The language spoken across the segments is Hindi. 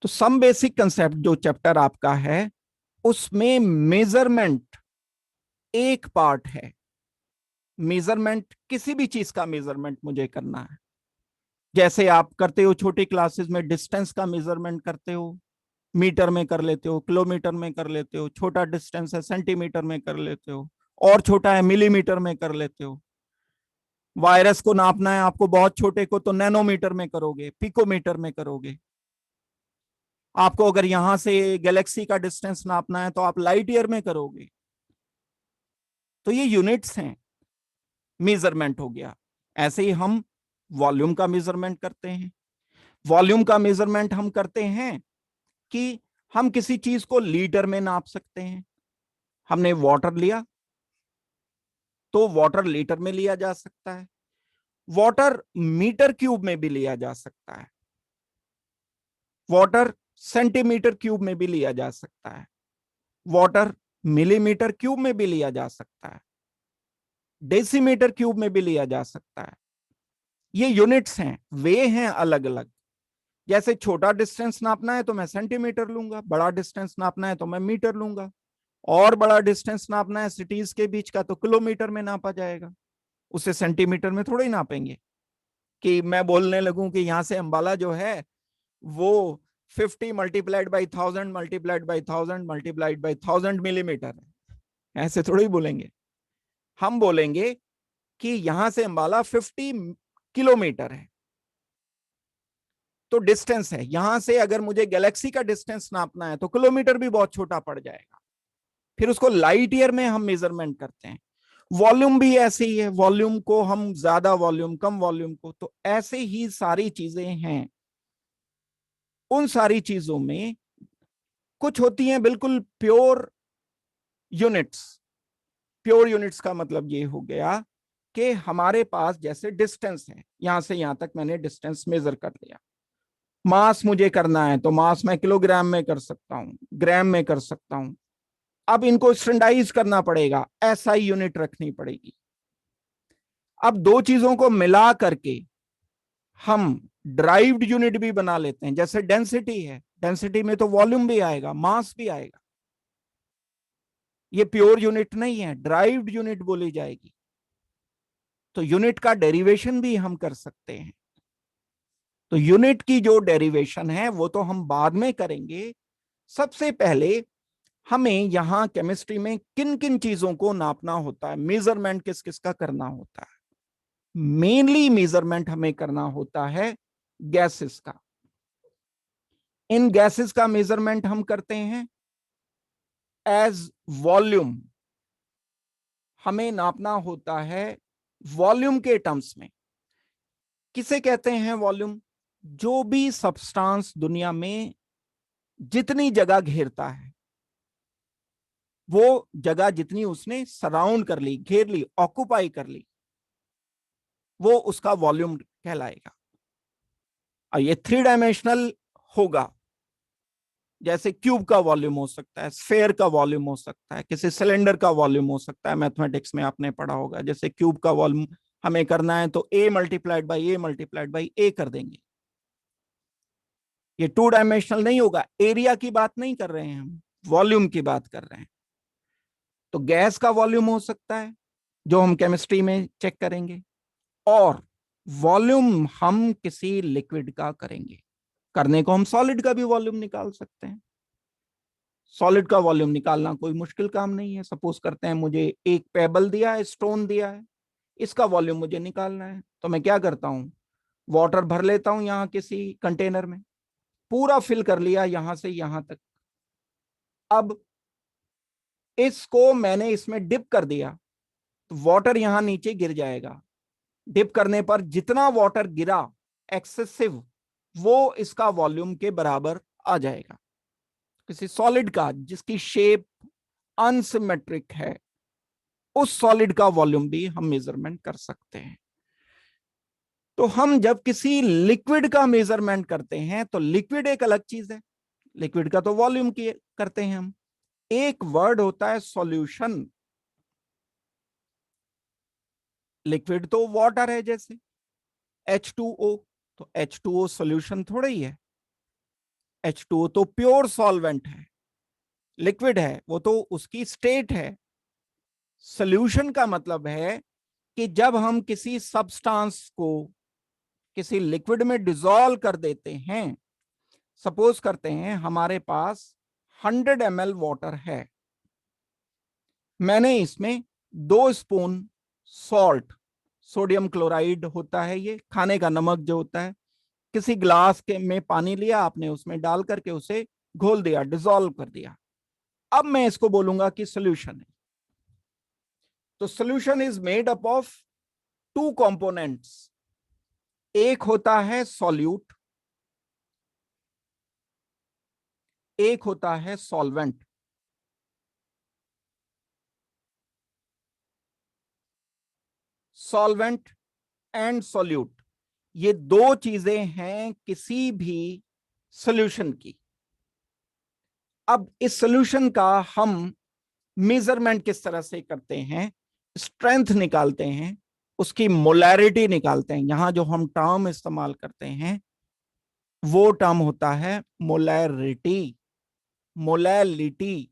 तो सम बेसिक कंसेप्ट जो चैप्टर आपका है उसमें मेजरमेंट एक पार्ट है। मेजरमेंट, किसी भी चीज का मेजरमेंट मुझे करना है। जैसे आप करते हो छोटी क्लासेस में, डिस्टेंस का मेजरमेंट करते हो, मीटर में कर लेते हो, किलोमीटर में कर लेते हो, छोटा डिस्टेंस है सेंटीमीटर में कर लेते हो, और छोटा है मिलीमीटर में कर लेते हो। वायरस को नापना है आपको बहुत छोटे को तो नैनोमीटर में करोगे, पिकोमीटर में करोगे। आपको अगर यहां से गैलेक्सी का डिस्टेंस नापना है तो आप लाइट ईयर में करोगे। तो ये यूनिट्स हैं, मेजरमेंट हो गया। ऐसे ही हम वॉल्यूम का मेजरमेंट करते हैं। वॉल्यूम का मेजरमेंट हम करते हैं कि हम किसी चीज को लीटर में नाप सकते हैं। हमने वाटर लिया तो वाटर लीटर में लिया जा सकता है, वाटर मीटर क्यूब में भी लिया जा सकता है, वाटर सेंटीमीटर क्यूब में भी लिया जा सकता है, वाटर मिलीमीटर क्यूब में भी लिया जा सकता है, डेसीमीटर क्यूब में भी लिया जा सकता है। ये यूनिट्स हैं, वे हैं अलग अलग। जैसे छोटा डिस्टेंस नापना है तो मैं सेंटीमीटर लूंगा, बड़ा डिस्टेंस नापना है तो मैं मीटर लूंगा, और बड़ा डिस्टेंस नापना है सिटीज के बीच का तो किलोमीटर में नापा जाएगा। उसे सेंटीमीटर में थोड़ा ही नापेंगे कि मैं बोलने लगूं कि यहां से अंबाला जो है वो 50 multiplied by 1000 multiplied by 1000 multiplied by 1000 millimetre है। ऐसे थोड़ा ही बोलेंगे। हम बोलेंगे कि यहां से अंबाला 50 किलोमीटर है। तो डिस्टेंस है, यहां से अगर मुझे गैलेक्सी का डिस्टेंस नापना है तो किलोमीटर भी बहुत छोटा पड़ जाएगा। फिर उसको लाइट ईयर में हम मेजरमेंट करते हैं। वॉल्यूम भी ऐसे ही है, वॉल्यूम को हम ज्यादा वॉल्यूम कम वॉल्यूम को, तो ऐसे ही सारी चीजें हैं। उन सारी चीजों में कुछ होती हैं बिल्कुल प्योर यूनिट्स। प्योर यूनिट्स का मतलब ये हो गया कि हमारे पास जैसे डिस्टेंस है, यहां से यहां तक मैंने डिस्टेंस मेजर कर लिया। मास मुझे करना है तो मास मैं किलोग्राम में कर सकता हूं, ग्राम में कर सकता हूं। अब इनको स्टैंडर्डाइज करना पड़ेगा, एसआई यूनिट रखनी पड़ेगी। अब दो चीजों को मिला करके हम ड्राइव्ड यूनिट भी बना लेते हैं। जैसे डेंसिटी है, डेंसिटी में तो वॉल्यूम भी आएगा, मास भी आएगा। ये प्योर यूनिट नहीं है, ड्राइव्ड यूनिट बोली जाएगी। तो यूनिट का डेरिवेशन भी हम कर सकते हैं। तो यूनिट की जो डेरिवेशन है वो तो हम बाद में करेंगे। सबसे पहले हमें यहां केमिस्ट्री में किन किन चीजों को नापना होता है, मेजरमेंट किस किस का करना होता है। मेनली मेजरमेंट हमें करना होता है गैसेस का। इन गैसेस का मेजरमेंट हम करते हैं एज वॉल्यूम। हमें नापना होता है वॉल्यूम के टर्म्स में। किसे कहते हैं वॉल्यूम? जो भी सब्सटेंस दुनिया में जितनी जगह घेरता है, वो जगह जितनी उसने सराउंड कर ली, घेर ली, ऑक्युपाई कर ली, वो उसका वॉल्यूम कहलाएगा। और ये थ्री डायमेंशनल होगा। जैसे क्यूब का वॉल्यूम हो सकता है, स्फेयर का वॉल्यूम हो सकता है, किसी सिलेंडर का वॉल्यूम हो सकता है। मैथमेटिक्स में आपने पढ़ा होगा, जैसे क्यूब का वॉल्यूम हमें करना है तो A multiplied by A multiplied by A कर देंगे। ये टू डायमेंशनल नहीं होगा। एरिया की बात नहीं कर रहे हैं हम, वॉल्यूम की बात कर रहे हैं। तो गैस का वॉल्यूम हो सकता है जो हम केमिस्ट्री में चेक करेंगे, और वॉल्यूम हम किसी लिक्विड का करेंगे। करने को हम सॉलिड का भी वॉल्यूम निकाल सकते हैं। सॉलिड का वॉल्यूम निकालना कोई मुश्किल काम नहीं है। सपोज करते हैं मुझे एक पेबल दिया है, स्टोन दिया है, इसका वॉल्यूम मुझे निकालना है, तो मैं क्या करता हूं, वाटर भर लेता हूं यहां किसी कंटेनर में, पूरा फिल कर लिया यहां से यहां तक। अब इसको मैंने इसमें डिप कर दिया तो वाटर यहां नीचे गिर जाएगा। डिप करने पर जितना वाटर गिरा एक्सेसिव, वो इसका वॉल्यूम के बराबर आ जाएगा। किसी सॉलिड का जिसकी शेप अनसिमेट्रिक है, उस सॉलिड का वॉल्यूम भी हम मेजरमेंट कर सकते हैं। तो हम जब किसी लिक्विड का मेजरमेंट करते हैं तो लिक्विड एक अलग चीज है। लिक्विड का तो वॉल्यूम की करते हैं हम। एक वर्ड होता है सॉल्यूशन। लिक्विड तो वाटर है, जैसे H2O, तो H2O सॉल्यूशन थोड़ा ही है। H2O तो प्योर सॉल्वेंट है, लिक्विड है, वो तो उसकी स्टेट है। सोल्यूशन का मतलब है कि जब हम किसी सब्सटेंस को किसी लिक्विड में डिसॉल्व कर देते हैं, सपोज करते हैं हमारे पास 100 ml वाटर है, मैंने इसमें 2 स्पून सॉल्ट, सोडियम क्लोराइड होता है, ये खाने का नमक जो होता है, किसी ग्लास के में पानी लिया आपने, उसमें डाल करके उसे घोल दिया, डिसॉल्व कर दिया। अब मैं इसको बोलूंगा कि सोल्यूशन है। तो solution is made up of 2 components, एक होता है सॉल्यूट, एक होता है सॉल्वेंट। सॉल्वेंट एंड सॉल्यूट, ये 2 चीजें हैं किसी भी सॉल्यूशन की। अब इस सॉल्यूशन का हम मेजरमेंट किस तरह से करते हैं, स्ट्रेंथ निकालते हैं, उसकी मोलैरिटी निकालते हैं। यहां जो हम टर्म इस्तेमाल करते हैं वो टर्म होता है molarity, molality,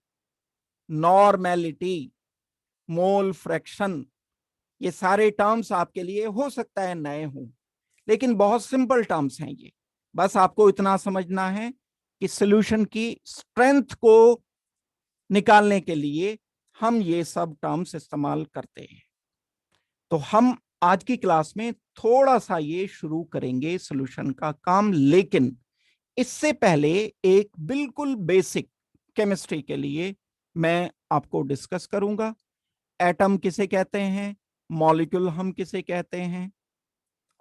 normality, mole fraction. ये सारे टर्म्स आपके लिए हो सकता है नए हों, लेकिन बहुत सिंपल टर्म्स हैं ये। बस आपको इतना समझना है कि सॉल्यूशन की स्ट्रेंथ को निकालने के लिए हम ये सब टर्म्स इस्तेमाल करते हैं। तो हम आज की क्लास में थोड़ा सा ये शुरू करेंगे सॉल्यूशन का काम, लेकिन इससे पहले एक बिल्कुल बेसिक केमिस्ट्री के लिए मैं आपको डिस्कस करूंगा। एटम किसे कहते हैं, मॉलिक्यूल हम किसे कहते हैं,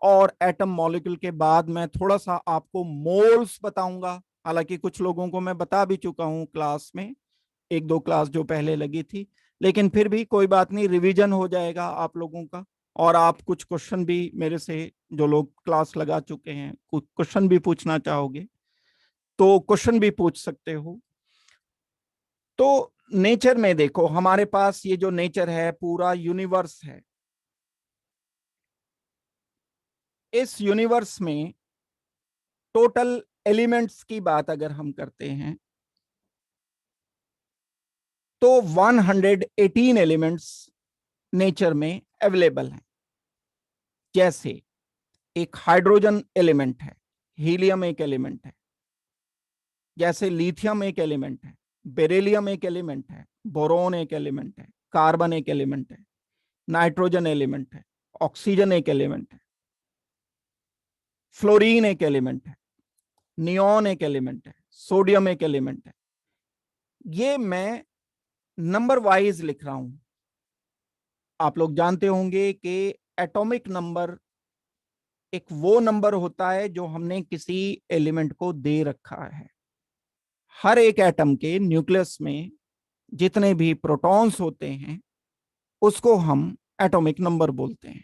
और एटम मॉलिक्यूल के बाद मैं थोड़ा सा आपको मोल्स बताऊंगा। हालांकि कुछ लोगों को मैं बता भी चुका हूं क्लास में, 1-2 क्लास जो पहले लगी थी, लेकिन फिर भी कोई बात नहीं, रिवीजन हो जाएगा आप लोगों का। और आप कुछ क्वेश्चन भी मेरे से, जो लोग क्लास लगा चुके हैं, कुछ क्वेश्चन भी पूछना चाहोगे तो क्वेश्चन भी पूछ सकते हो। तो नेचर में देखो, हमारे पास ये जो नेचर है पूरा यूनिवर्स है। इस यूनिवर्स में टोटल एलिमेंट्स की बात अगर हम करते हैं तो 118 एलिमेंट्स नेचर में अवेलेबल हैं। जैसे एक हाइड्रोजन एलिमेंट है, हीलियम एक एलिमेंट है, जैसे लिथियम एक एलिमेंट है, बेरिलियम एक एलिमेंट है, बोरोन एक एलिमेंट है, कार्बन एक एलिमेंट है, नाइट्रोजन एलिमेंट है, ऑक्सीजन एक एलिमेंट है, फ्लोरीन एक एलिमेंट है, नियॉन एक एलिमेंट है, सोडियम एक एलिमेंट है। ये मैं नंबर वाइज लिख रहा हूं। आप लोग जानते होंगे कि एटॉमिक नंबर एक वो नंबर होता है जो हमने किसी एलिमेंट को दे रखा है। हर एक एटम के न्यूक्लियस में जितने भी प्रोटॉन्स होते हैं उसको हम एटॉमिक नंबर बोलते हैं।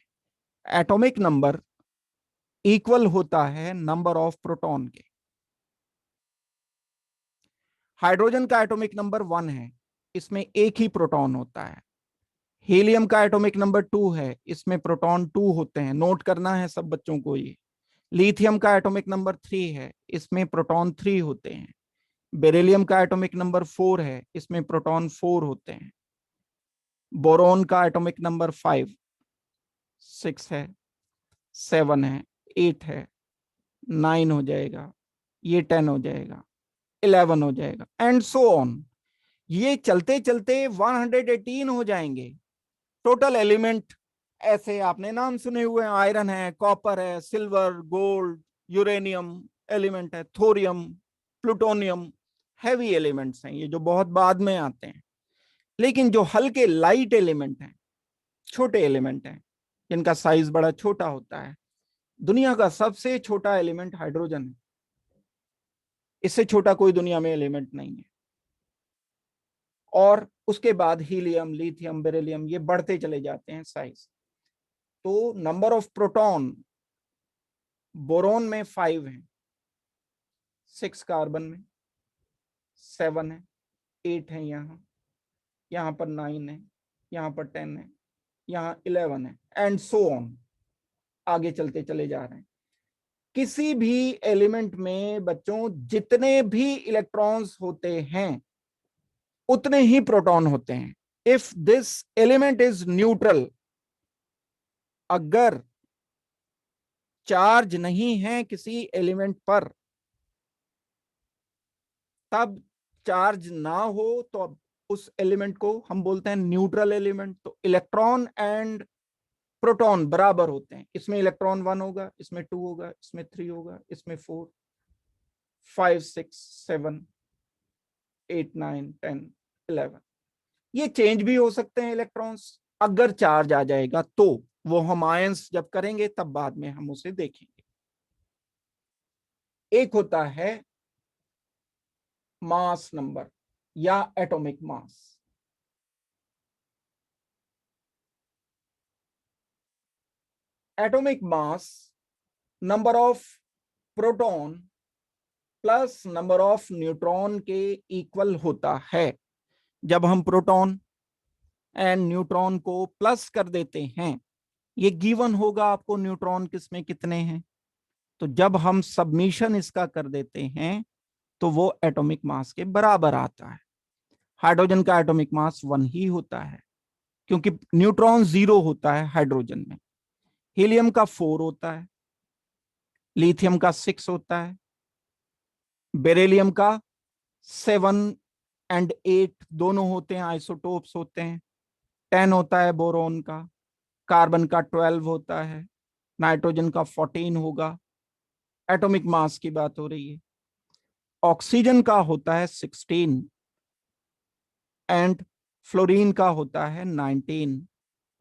एटॉमिक नंबर इक्वल होता है नंबर ऑफ प्रोटॉन के। हाइड्रोजन का एटॉमिक नंबर 1 है, इसमें एक ही प्रोटॉन होता है। हीलियम का एटॉमिक नंबर 2 है, इसमें प्रोटॉन 2 होते हैं, नोट करना है सब बच्चों को ये। लिथियम का एटॉमिक नंबर 3 है, इसमें प्रोटॉन 3 होते हैं। बेरिलियम का एटॉमिक नंबर 4 है, इसमें प्रोटॉन 4 होते हैं। बोरोन का एटॉमिक नंबर 5, 6 है, 7 है, 8 है, 9 हो जाएगा, ये 10 हो जाएगा, 11 हो जाएगा, एंड सो ऑन। ये चलते चलते 118 हो जाएंगे टोटल एलिमेंट। ऐसे आपने नाम सुने हुए हैं, आयरन है, कॉपर है, सिल्वर, गोल्ड, यूरेनियम एलिमेंट है, थोरियम, प्लूटोनियम। हैवी एलिमेंट्स हैं ये, जो बहुत बाद में आते हैं। लेकिन जो हल्के लाइट एलिमेंट हैं, छोटे एलिमेंट हैं, जिनका साइज बड़ा छोटा होता है, दुनिया का सबसे छोटा एलिमेंट हाइड्रोजन है। इससे छोटा कोई दुनिया में एलिमेंट नहीं है। और उसके बाद हीलियम, लिथियम, बेरिलियम, ये बढ़ते चले जाते हैं साइज। तो नंबर ऑफ प्रोटॉन बोरोन में 5 है, 6 कार्बन में, 7 है, 8 है, यहाँ पर 9 है, यहाँ पर 10 है, यहाँ 11 है, एंड सो ऑन। आगे चलते चले जा रहे हैं। किसी भी एलिमेंट में बच्चों जितने भी इलेक्ट्रॉन्स होते हैं उतने ही प्रोटॉन होते हैं। If this element is neutral, अगर चार्ज नहीं है किसी एलिमेंट पर, तब चार्ज ना हो तो अब उस एलिमेंट को हम बोलते हैं न्यूट्रल एलिमेंट। तो इलेक्ट्रॉन एंड प्रोटॉन बराबर होते हैं। इसमें इलेक्ट्रॉन 1 होगा, इसमें 2 होगा, इसमें 3 होगा, इसमें 4, 5, 6, 7, 8, 9, 10, 11। ये चेंज भी हो सकते हैं इलेक्ट्रॉन्स, अगर चार्ज आ जाएगा तो। वो हम आयंस जब करेंगे तब बाद में हम उसे देखेंगे। एक होता है मास नंबर या atomic mass. Atomic mass number of proton plus number of neutron के इक्वल होता है। जब हम प्रोटॉन एंड न्यूट्रॉन को प्लस कर देते हैं, ये गिवन होगा आपको न्यूट्रॉन किसमें कितने हैं। तो जब हम सबमिशन इसका कर देते हैं तो वो एटॉमिक मास के बराबर आता है। हाइड्रोजन का एटॉमिक मास 1 ही होता है, क्योंकि न्यूट्रॉन 0 होता है हाइड्रोजन में। हीलियम का 4 होता है, लिथियम का 6 होता है, बेरिलियम का 7 एंड 8 दोनों होते हैं, आइसोटोप्स होते हैं। 10 होता है बोरोन का, कार्बन का 12 होता है, नाइट्रोजन का 14 होगा। एटॉमिक मास की बात हो रही है। ऑक्सीजन का होता है 16 एंड फ्लोरीन का होता है 19,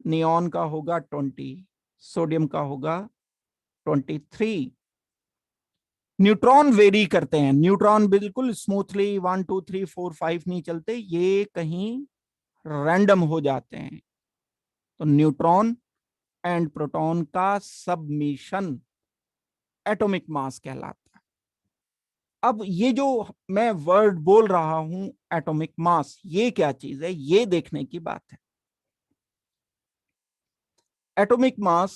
नियॉन का होगा 20, सोडियम का होगा 23। न्यूट्रॉन वेरी करते हैं, न्यूट्रॉन बिल्कुल स्मूथली 1 2 3 4 5 नहीं चलते, ये कहीं रैंडम हो जाते हैं। तो न्यूट्रॉन एंड प्रोटॉन का सबमिशन एटॉमिक मास कहलाता है। अब ये जो मैं वर्ड बोल रहा हूं एटॉमिक मास, ये क्या चीज है, ये देखने की बात है। Atomic mass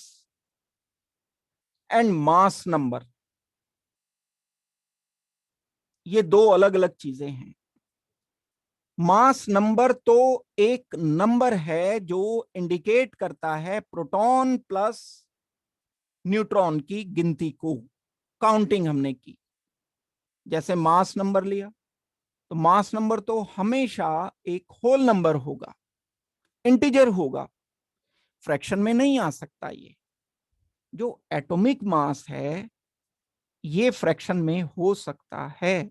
and mass number, ये दो अलग अलग चीजें हैं। मास नंबर तो एक नंबर है जो इंडिकेट करता है प्रोटॉन प्लस न्यूट्रॉन की गिनती को, काउंटिंग हमने की। जैसे मास नंबर लिया, तो मास नंबर तो हमेशा एक होल नंबर होगा, इंटीजर होगा, फ्रैक्शन में नहीं आ सकता। ये जो एटॉमिक मास है ये फ्रैक्शन में हो सकता है।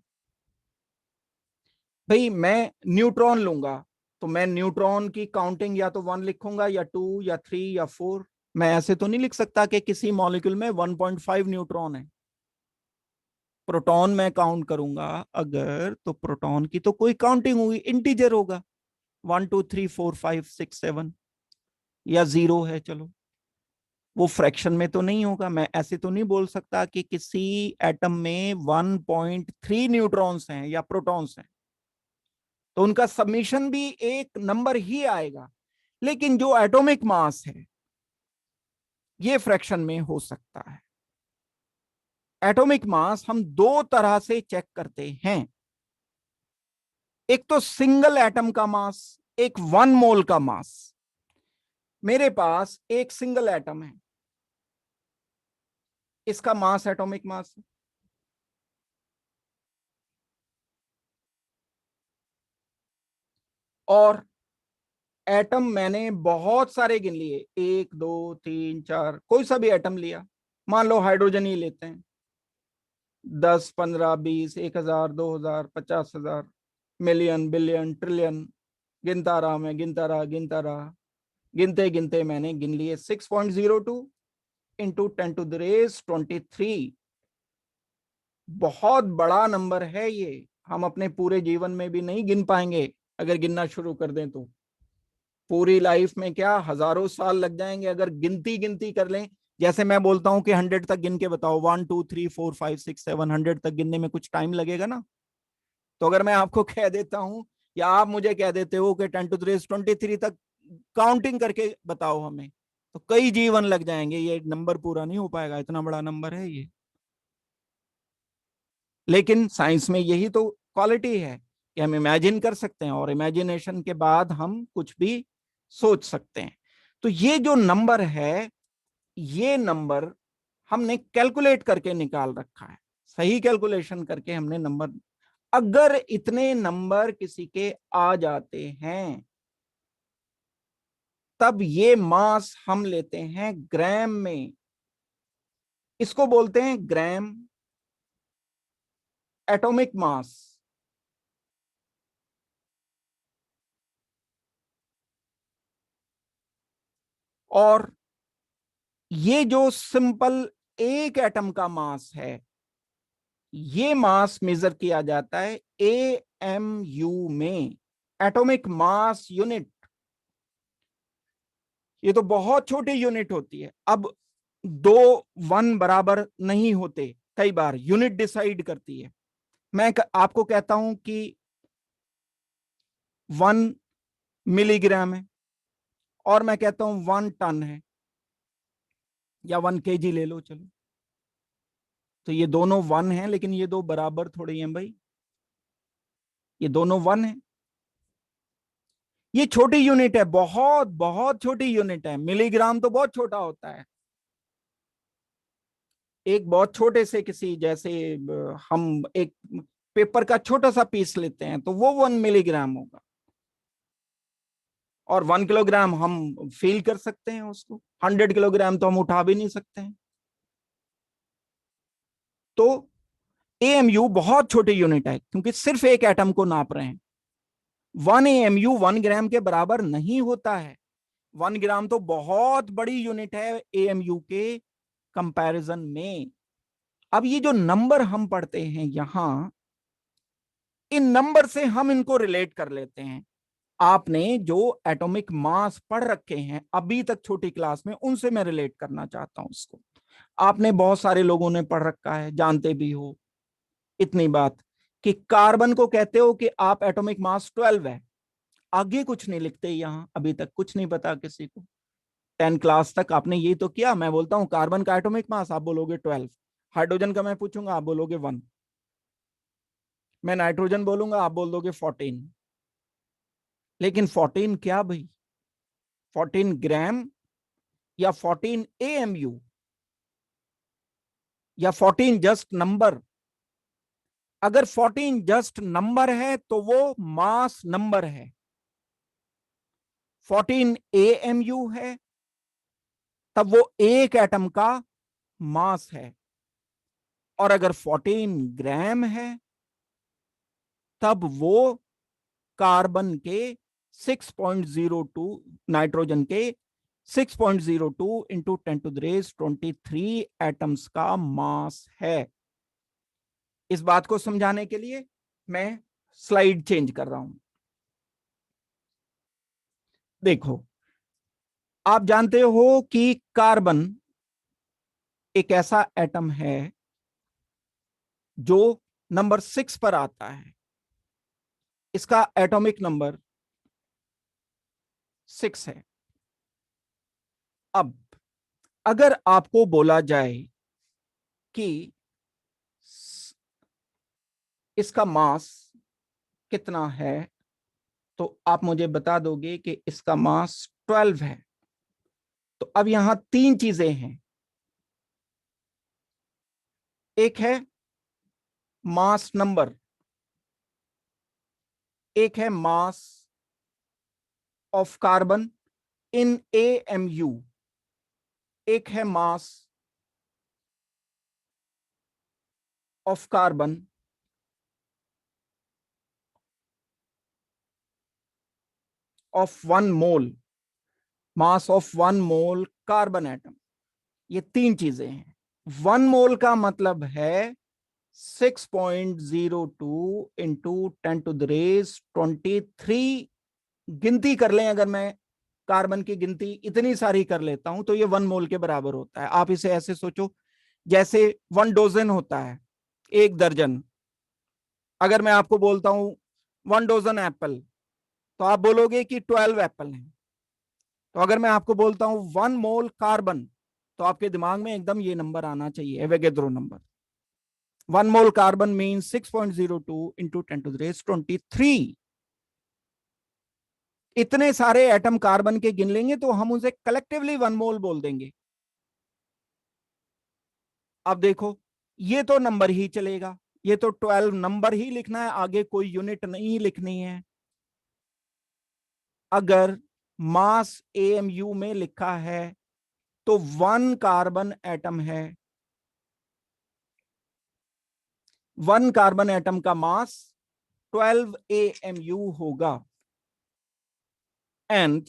भाई मैं न्यूट्रॉन लूंगा तो मैं न्यूट्रॉन की काउंटिंग या तो 1 लिखूंगा या 2 या 3 या 4। मैं ऐसे तो नहीं लिख सकता कि किसी मॉलिक्यूल में 1.5 न्यूट्रॉन है। प्रोटॉन मैं काउंट करूंगा अगर, तो प्रोटॉन की तो कोई काउंटिंग होगी, इंटीजर होगा, 1 2 3 4 5 6 7, या 0 है चलो, वो फ्रैक्शन में तो नहीं होगा। मैं ऐसे तो नहीं बोल सकता कि किसी एटम में 1.3 न्यूट्रॉन्स हैं या प्रोटॉन्स हैं, तो उनका सबमिशन भी एक नंबर ही आएगा। लेकिन जो एटॉमिक मास है ये फ्रैक्शन में हो सकता है। एटॉमिक मास हम दो तरह से चेक करते हैं, एक तो सिंगल एटम का मास, एक 1 मोल का मास। मेरे पास एक सिंगल एटम है, इसका मास एटॉमिक मास है। और एटम मैंने बहुत सारे गिन लिए, 1 2 3 4, कोई सा भी एटम लिया, मान लो हाइड्रोजन ही लेते हैं, 10 15 20 1000 2000 50,000 मिलियन बिलियन ट्रिलियन, गिनता रहा मैं, गिनता रहा, गिनता रहा, गिनते गिनते मैंने गिन लिए 6.02 इंटू 10⁻23। बहुत बड़ा नंबर है ये, हम अपने पूरे जीवन में भी नहीं गिन पाएंगे अगर गिनना शुरू कर दें तो। पूरी लाइफ में क्या हजारों साल लग जाएंगे अगर गिनती गिनती कर लें। जैसे मैं बोलता हूं कि 100 तक गिन के बताओ, 1 2 3 4 5 6 7, 100 तक गिनने में कुछ टाइम लगेगा ना। तो अगर मैं आपको कह देता हूं या आप मुझे कह देते हो कि 10⁻23 तक काउंटिंग करके बताओ हमें, तो कई जीवन लग जाएंगे, ये नंबर पूरा नहीं हो पाएगा, इतना बड़ा नंबर है ये। लेकिन साइंस में यही तो क्वालिटी है कि हम इमेजिन कर सकते हैं और इमेजिनेशन के बाद हम कुछ भी सोच सकते हैं। तो ये जो नंबर है, ये नंबर हमने कैलकुलेट करके निकाल रखा है, सही कैलकुलेशन करके हमने नंबर, अगर इतने नंबर किसी के आ जाते हैं तब ये मास हम लेते हैं ग्राम में। इसको बोलते हैं ग्राम एटॉमिक मास। और ये जो सिंपल एक एटम का मास है, ये मास मेजर किया जाता है AMU में, एटॉमिक मास यूनिट। ये तो बहुत छोटी यूनिट होती है। अब दो वन बराबर नहीं होते, कई बार यूनिट डिसाइड करती है। मैं आपको कहता हूं कि 1 मिलीग्राम है और मैं कहता हूं 1 टन है, या 1 kg ले लो चलो, तो ये दोनों वन हैं, लेकिन ये दो बराबर थोड़ी हैं भाई, ये दोनों वन है। ये छोटी यूनिट है, बहुत बहुत छोटी यूनिट है। मिलीग्राम तो बहुत छोटा होता है। एक बहुत छोटे से किसी, जैसे हम एक पेपर का छोटा सा पीस लेते हैं तो वो 1 मिलीग्राम होगा, और 1 किलोग्राम हम फील कर सकते हैं उसको, 100 किलोग्राम तो हम उठा भी नहीं सकते हैं। तो AMU बहुत छोटी यूनिट है, क्योंकि सिर्फ एक एटम को नाप रहे हैं। 1 AMU 1 ग्राम के बराबर नहीं होता है। 1 ग्राम तो बहुत बड़ी यूनिट है AMU के कंपैरिजन में। अब ये जो नंबर हम पढ़ते हैं यहां, इन नंबर से हम इनको रिलेट कर लेते हैं। आपने जो एटॉमिक मास पढ़ रखे हैं अभी तक छोटी क्लास में, उनसे मैं रिलेट करना चाहता हूं इसको। आपने, बहुत सारे लोगों ने पढ़ रखा है, जानते भी हो इतनी बात कि कार्बन को कहते हो कि आप एटॉमिक मास 12 है। आगे कुछ नहीं लिखते यहां, अभी तक कुछ नहीं पता किसी को। 10 क्लास तक आपने यही तो किया। मैं बोलता हूं कार्बन का एटॉमिक मास, आप बोलोगे 12। हाइड्रोजन का मैं पूछूंगा, आप बोलोगे 1। मैं नाइट्रोजन बोलूंगा, आप बोल दोगे 14। लेकिन 14 क्या भाई? 14 ग्राम, या 14 AMU, या 14 जस्ट नंबर? अगर 14 जस्ट नंबर है तो वो मास नंबर है। 14 AMU है तब वो एक एटम का मास है। और अगर 14 ग्राम है तब वो कार्बन के 6.02, नाइट्रोजन के 6.02 इंटू 10⁻23 एटम्स का मास है। इस बात को समझाने के लिए मैं स्लाइड चेंज कर रहा हूं। देखो, आप जानते हो कि कार्बन एक ऐसा एटम है जो नंबर 6 पर आता है। इसका एटॉमिक नंबर 6 है। अब अगर आपको बोला जाए कि इसका मास कितना है, तो आप मुझे बता दोगे कि इसका मास 12 है। तो अब यहां तीन चीजें हैं। एक है मास नंबर, एक है mass of carbon in AMU, एक है mass of carbon of 1 mole, mass of 1 mole carbon atom. ये तीन चीजें हैं। 1 मोल का मतलब है 6.02 इंटू 10⁻23। गिनती कर लें, अगर मैं कार्बन की गिनती इतनी सारी कर लेता हूं तो ये 1 मोल के बराबर होता है। आप इसे ऐसे सोचो, जैसे 1 डोजन होता है, 1 दर्जन। अगर मैं आपको बोलता हूं 1 डोजन एप्पल, तो आप बोलोगे कि 12 एप्पल हैं। तो अगर मैं आपको बोलता हूं 1 मोल कार्बन, तो आपके दिमाग में एकदम ये नंबर आना चाहिए, Avogadro number. 1 mole carbon means 6.02 into 10⁻23। इतने सारे एटम कार्बन के गिन लेंगे तो हम उसे कलेक्टिवली 1 मोल बोल देंगे। अब देखो, ये तो नंबर ही चलेगा, ये तो 12 नंबर ही लिखना है, आगे कोई यूनिट नहीं लिखनी है। अगर मास एएमयू में लिखा है तो 1 कार्बन एटम है, 1 कार्बन एटम का मास 12 एएमयू होगा। एंड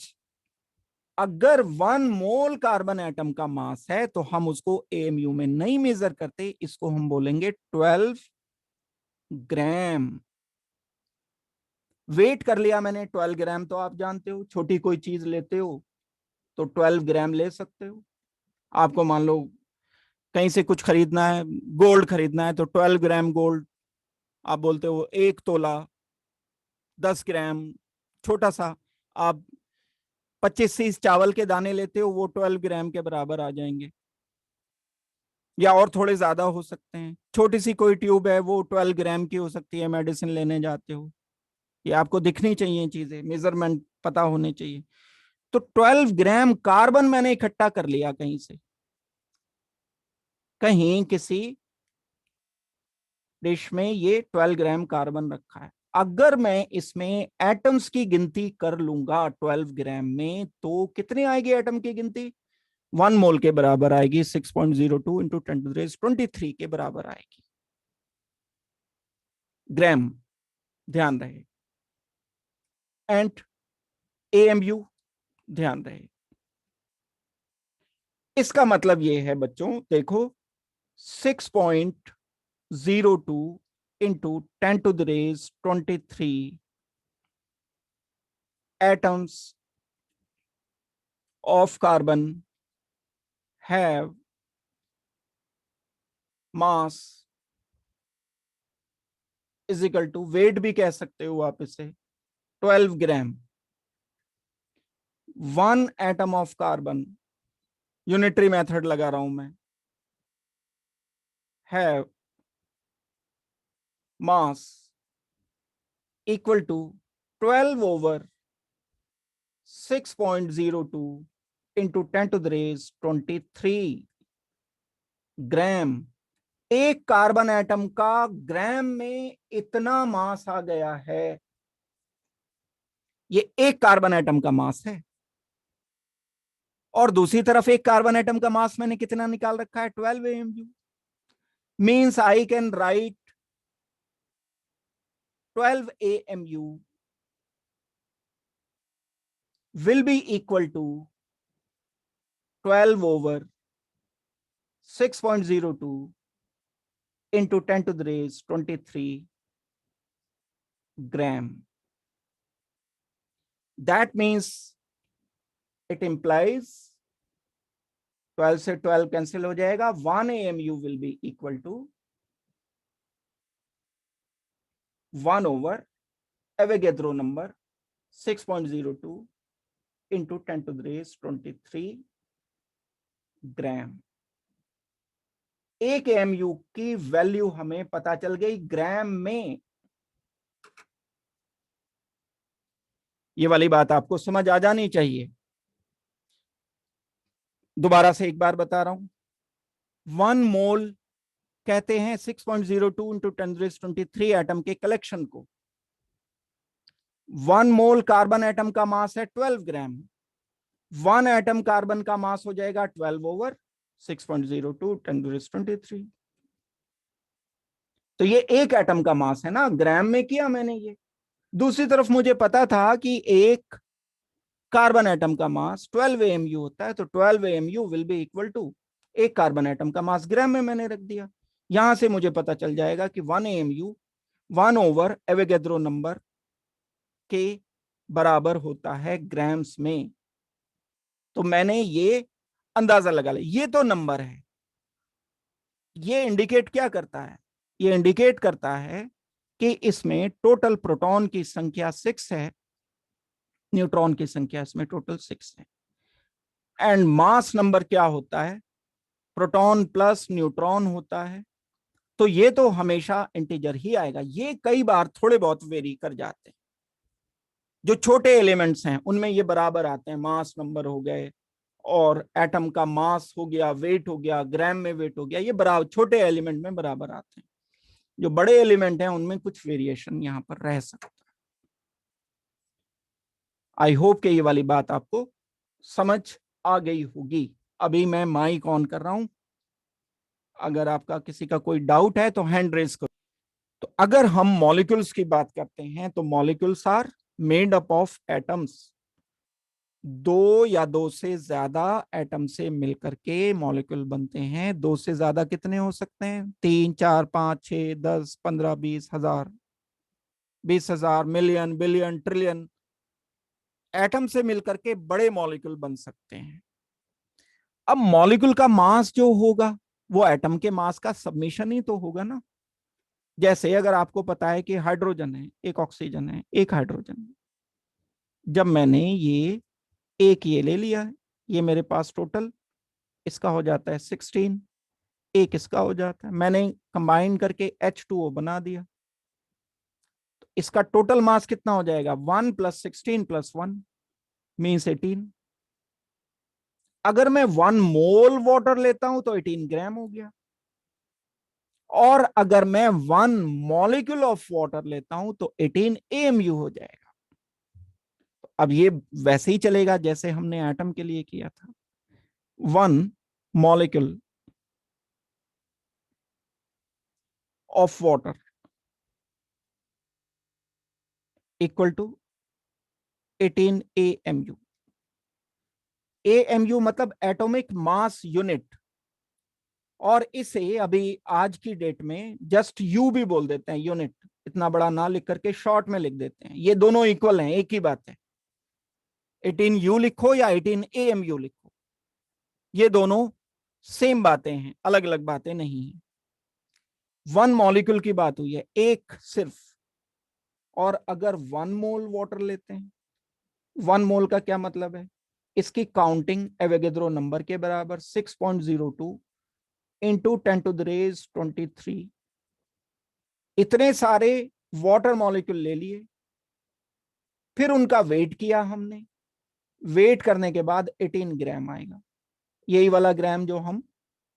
अगर 1 मोल कार्बन एटम का मास है तो हम उसको एएमयू में नहीं मेजर करते, इसको हम बोलेंगे 12 ग्राम। वेट कर लिया मैंने 12 ग्राम, तो आप जानते हो छोटी कोई चीज लेते हो तो 12 ग्राम ले सकते हो। आपको मान लो कहीं से कुछ खरीदना है, गोल्ड खरीदना है, तो 12 ग्राम गोल्ड, आप बोलते हो 1 तोला 10 ग्राम। छोटा सा आप 25-30 चावल के दाने लेते हो, वो 12 ग्राम के बराबर आ जाएंगे, या और थोड़े ज्यादा हो सकते हैं। छोटी सी कोई ट्यूब है, वो 12 ग्राम की हो सकती है, मेडिसिन लेने जाते हो। ये आपको दिखनी चाहिए, चीजें मेजरमेंट पता होने चाहिए। तो 12 ग्राम कार्बन मैंने इकट्ठा कर लिया कहीं से, कहीं किसी डिश में ये 12 ग्राम कार्बन रखा है। अगर मैं इसमें एटम्स की गिनती कर लूंगा 12 ग्राम में, तो कितनी आएगी एटम की गिनती? 1 मोल के बराबर आएगी, 6.02 इंटू 10⁻23 के बराबर आएगी ग्राम, ध्यान रहे। एंड एएमयू, ध्यान रहे। इसका मतलब ये है बच्चों, देखो 6.02 into 10⁻23 atoms of carbon have mass is equal to, weight भी कह सकते हो आप इसे, 12 gram. 1 atom of carbon, unitary method लगा रहा हूं मैं, have mass equal to 12/6.02 into 10⁻23 gram. एक कार्बन एटम का ग्राम में इतना मास आ गया है, ये एक कार्बन एटम का मास है। और दूसरी तरफ एक कार्बन एटम का मास मैंने कितना निकाल रखा है, 12 AMU. Means I can write 12 AMU will be equal to 12/6.02 into 10⁻23 gram. That means it implies 12 से 12 कैंसिल हो जाएगा, 1 AMU will be equal to 1/Avogadro number 6.02 into 10⁻23 gram. एक AMU की वैल्यू हमें पता चल गई ग्राम में। ये वाली बात आपको समझ आ जानी चाहिए। दोबारा से एक बार बता रहा हूं, 1 मोल कहते हैं 6.02 इंटू 10⁻23 एटम के कलेक्शन को। 1 मोल कार्बन एटम का मास है 12 ग्राम। 1 एटम कार्बन का मास हो जाएगा 12/6.02 10⁻23। तो ये एक एटम का मास है ना, ग्राम में किया मैंने ये। दूसरी तरफ मुझे पता था कि एक कार्बन एटम का मास 12 AMU होता है, तो 12 AMU will be equal to एक कार्बन एटम का मास ग्राम में मैंने रख दिया। यहां से मुझे पता चल जाएगा कि 1 AMU 1/एवोगैड्रो नंबर के बराबर होता है ग्राम्स में। तो मैंने ये अंदाजा लगा लिया, ये तो नंबर है। ये इंडिकेट क्या करता है? ये इंडिकेट करता है कि इसमें टोटल प्रोटॉन की संख्या 6 है, न्यूट्रॉन की संख्या इसमें टोटल 6 है। एंड मास नंबर क्या होता है? प्रोटॉन प्लस न्यूट्रॉन होता है। तो ये तो हमेशा इंटीजर ही आएगा। ये कई बार थोड़े बहुत वेरी कर जाते हैं, जो छोटे एलिमेंट्स हैं उनमें ये बराबर आते हैं, मास नंबर हो गए और एटम का मास हो गया, वेट हो गया, ग्राम में वेट हो गया, ये बराबर छोटे एलिमेंट में बराबर आते हैं। जो बड़े एलिमेंट हैं उनमें कुछ वेरिएशन यहां पर रह सकता है। आई होप कि ये वाली बात आपको समझ आ गई होगी। अभी मैं माइक ऑन कर रहा हूं, अगर आपका किसी का कोई डाउट है तो हैंड रेज करो। तो अगर हम मॉलिक्यूल्स की बात करते हैं तो molecules are made up of atoms. दो या दो से ज्यादा एटम से मिलकर के मॉलिक्यूल बनते हैं। दो से ज्यादा कितने हो सकते हैं? 3, 4, 5, 6, 10, 15, 20,000, 20,000, मिलियन, बिलियन, ट्रिलियन एटम से मिलकर के बड़े मॉलिक्यूल बन सकते हैं। अब मॉलिक्यूल का मास जो होगा वो एटम के मास का सबमिशन ही तो होगा ना। जैसे अगर आपको पता है कि हाइड्रोजन है, एक ऑक्सीजन है, एक हाइड्रोजन है, जब मैंने ये एक ये ले लिया है, ये मेरे पास टोटल इसका हो जाता है 16, एक इसका हो जाता है, मैंने कंबाइन करके H2O बना दिया, तो इसका टोटल मास कितना हो जाएगा? 1 + 16 + 1 मीन्स 18। अगर मैं 1 मोल वाटर लेता हूं तो 18 ग्राम हो गया, और अगर मैं 1 मॉलिक्यूल ऑफ वाटर लेता हूं तो 18 AMU हो जाएगा। तो अब ये वैसे ही चलेगा जैसे हमने एटम के लिए किया था। 1 molecule of water equal to 18 AMU। AMU मतलब एटॉमिक मास यूनिट, और इसे अभी आज की डेट में जस्ट यू भी बोल देते हैं, यूनिट इतना बड़ा ना लिख करके शॉर्ट में लिख देते हैं। ये दोनों इक्वल हैं, एक ही बात है। 18U लिखो या 18 AMU लिखो, ये दोनों सेम बातें हैं, अलग अलग बातें नहीं है। 1 मॉलिक्यूल की बात हुई है, एक सिर्फ। और अगर 1 मोल वाटर लेते हैं, 1 मोल का क्या मतलब है? इसकी काउंटिंग एवोगैड्रो नंबर के बराबर 6.02 इंटू 10⁻23। इतने सारे वाटर मॉलिक्यूल ले लिए, फिर उनका वेट किया हमने, वेट करने के बाद 18 ग्राम आएगा, यही वाला ग्राम जो हम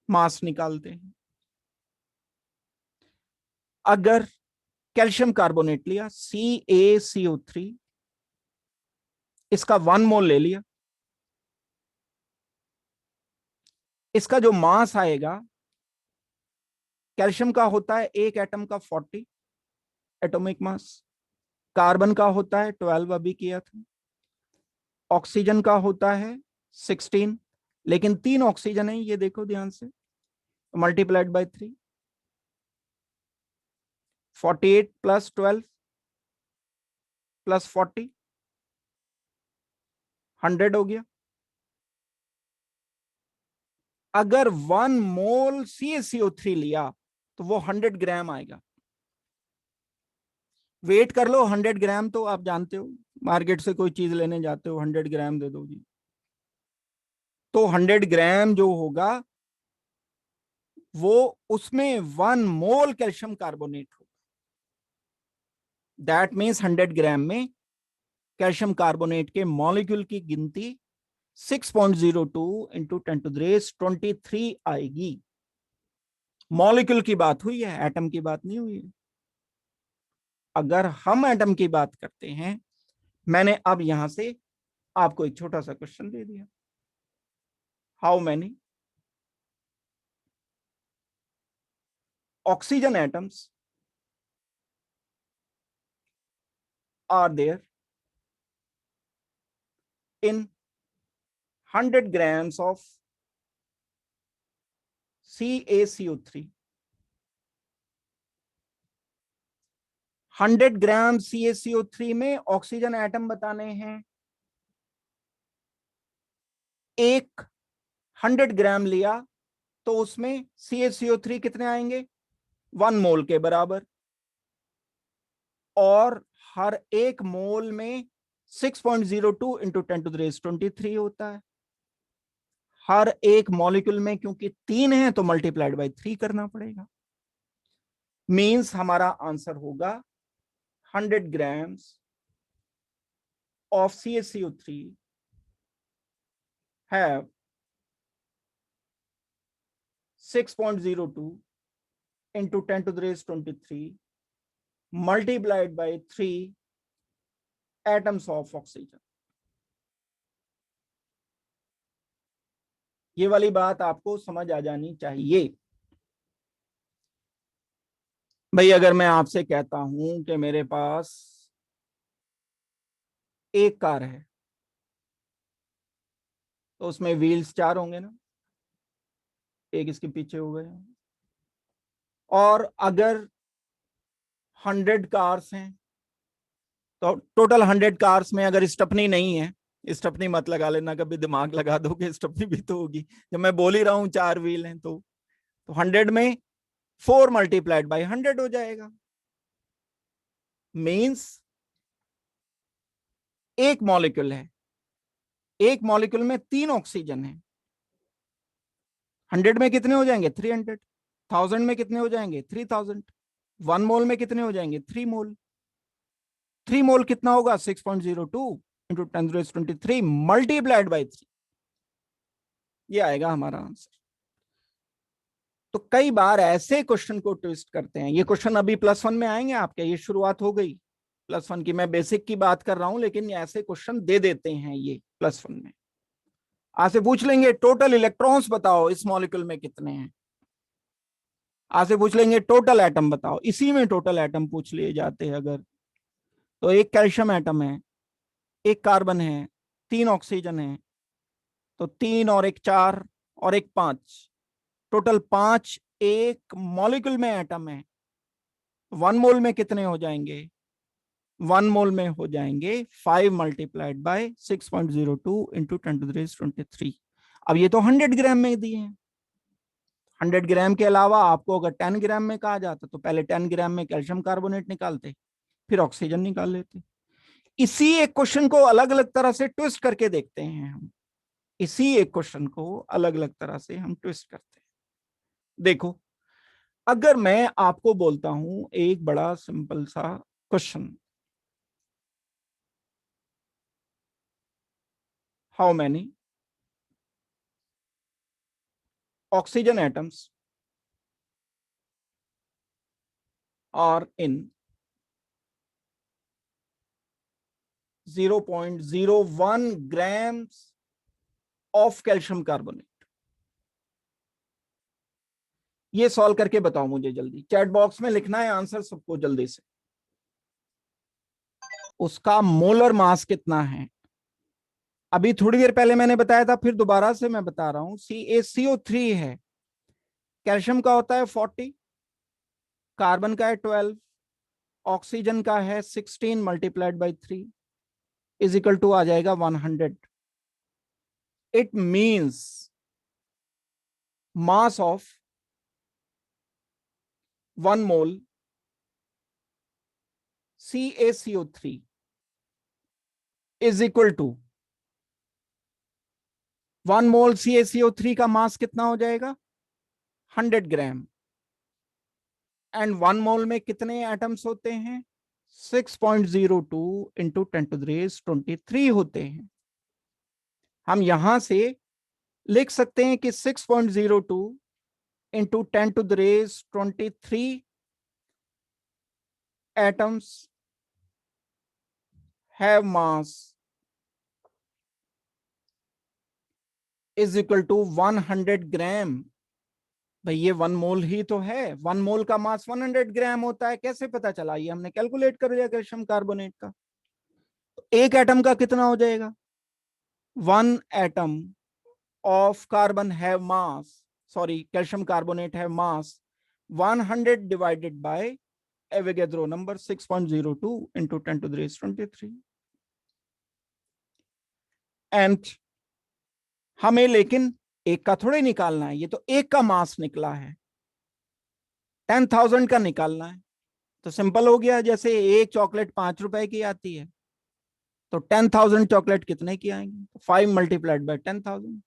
मास निकालते हैं। अगर कैल्शियम कार्बोनेट लिया CaCO3, इसका 1 मोल ले लिया, इसका जो मास आएगा, कैल्शियम का होता है एक एटम का 40 एटॉमिक मास, कार्बन का होता है 12, अभी किया था, ऑक्सीजन का होता है 16, लेकिन 3 ऑक्सीजन है, ये देखो ध्यान से, मल्टीप्लाइड बाय 3, 48 + 12 + 40, 100 हो गया। अगर 1 मोल CaCO3 लिया तो वो 100 ग्राम आएगा। वेट कर लो, 100 ग्राम तो आप जानते हो, मार्केट से कोई चीज लेने जाते हो 100 ग्राम दे दो जी, तो 100 ग्राम जो होगा वो उसमें 1 मोल कैल्शियम कार्बोनेट होगा। दैट मीन्स 100 ग्राम में कैल्शियम कार्बोनेट के मॉलिक्यूल की गिनती 6.02 इंटू 10⁻23 आएगी। मॉलिक्यूल की बात हुई है, एटम की बात नहीं हुई है। अगर हम एटम की बात करते हैं, मैंने अब यहां से आपको एक छोटा सा क्वेश्चन दे दिया, how many oxygen atoms are there in 100 grams of CaCO3। 100 gram CaCO3 में ऑक्सीजन एटम बताने हैं। एक 100 ग्राम लिया तो उसमें CaCO3 कितने आएंगे? 1 मोल के बराबर, और हर एक मोल में 6.02 इंटू 10⁻23 होता है। हर एक मॉलिक्यूल में क्योंकि 3 है तो मल्टीप्लाइड बाय 3 करना पड़ेगा। मीन्स हमारा आंसर होगा 100 grams of CaCO3 have 6.02 into 10 to the raise 23 multiplied by 3 atoms of oxygen. ये वाली बात आपको समझ आ जानी चाहिए। भाई अगर मैं आपसे कहता हूं कि मेरे पास एक कार है तो उसमें व्हील्स 4 होंगे ना, एक इसके पीछे हो गए। और अगर 100 कार्स हैं तो टोटल 100 कार्स में अगर स्टपनी नहीं है, स्टपनी मत लगा लेना, कभी दिमाग लगा दो कि स्टपनी भी तो होगी, जब मैं बोल ही रहा हूं 4 व्हील हैं तो 100 में 4 मल्टीप्लाइड बाई 100 हो जाएगा। मीन्स एक मॉलिक्यूल है, एक मॉलिक्यूल में 3 ऑक्सीजन है। 100 में कितने हो जाएंगे? 300। 1000 में कितने हो जाएंगे? 3000। 1 मोल में कितने हो जाएंगे? 3 मोल। 3 मोल कितना होगा? 6.02 इंटू 10⁻23 मल्टीप्लाइड बाई 3। ये आएगा हमारा आंसर। तो कई बार ऐसे क्वेश्चन को ट्विस्ट करते हैं। ये क्वेश्चन अभी +1 में आएंगे आपके, ये शुरुआत हो गई +1 की, मैं बेसिक की बात कर रहा हूं, लेकिन ऐसे क्वेश्चन दे देते हैं ये +1 में। आपसे पूछ लेंगे टोटल इलेक्ट्रॉन्स बताओ इस मॉलिक्यूल में कितने हैं, आपसे पूछ लेंगे टोटल एटम बताओ, इसी में टोटल एटम पूछ लिए जाते हैं अगर। तो एक कैल्शियम एटम है, एक कार्बन है, 3 ऑक्सीजन है, तो 3 और 1 4 और 1 5, टोटल 5 एक मॉलिक्यूल में एटम है। 1 मोल में कितने हो जाएंगे? 1 मोल में हो जाएंगे 5 मल्टीप्लाइड बाय 6.02 इंटू 10⁻23। अब ये तो 100 ग्राम में दिए हैं। 100 ग्राम के अलावा आपको अगर 10 ग्राम में कहा जाता तो पहले 10 ग्राम में कैल्शियम कार्बोनेट निकालते, फिर ऑक्सीजन निकाल लेते। इसी एक क्वेश्चन को अलग अलग तरह से ट्विस्ट करके देखते हैं हम, इसी एक क्वेश्चन को अलग अलग तरह से हम ट्विस्ट करते हैं। देखो, अगर मैं आपको बोलता हूं एक बड़ा सिंपल सा question, how many oxygen atoms are in 0.01 grams of calcium carbonate. ये सॉल्व करके बताओ मुझे जल्दी, चैट बॉक्स में लिखना है आंसर सबको जल्दी से। उसका मोलर मास कितना है? अभी थोड़ी देर पहले मैंने बताया था, फिर दोबारा से मैं बता रहा हूं, CaCO3 है, कैल्शियम का होता है 40, कार्बन का है 12, ऑक्सीजन का है 16 multiplied by 3 is equal to आ जाएगा 100। It means mass of 1 mole CaCO3 is equal to 1 mole CaCO3 का मास कितना हो जाएगा? 100 ग्राम। एंड 1 मोल में कितने एटम्स होते हैं? 6.02 इंटू 10⁻23 होते हैं। हम यहां से लिख सकते हैं कि 6.02 into 10⁻23 atoms have mass is equal to 100 gram. भाई ये 1 मोल ही तो है, 1 मोल का मास 100 ग्राम होता है। कैसे पता चला? ये हमने कैलकुलेट कर लिया कैल्शियम कार्बोनेट का। तो एक एटम का कितना हो जाएगा? 1 atom of carbon have mass, sorry calcium carbonate have mass 100 divided by Avogadro number 6.02 into 10⁻23। And हमें लेकिन एक का थोड़े निकालना है, ये तो एक का मास निकला है, 10,000 का निकालना है। तो सिंपल हो गया, जैसे एक चॉकलेट 5 रुपए की आती है तो 10,000 चॉकलेट कितने की आएंगी? 5 मल्टीप्लाइड बाय 10,000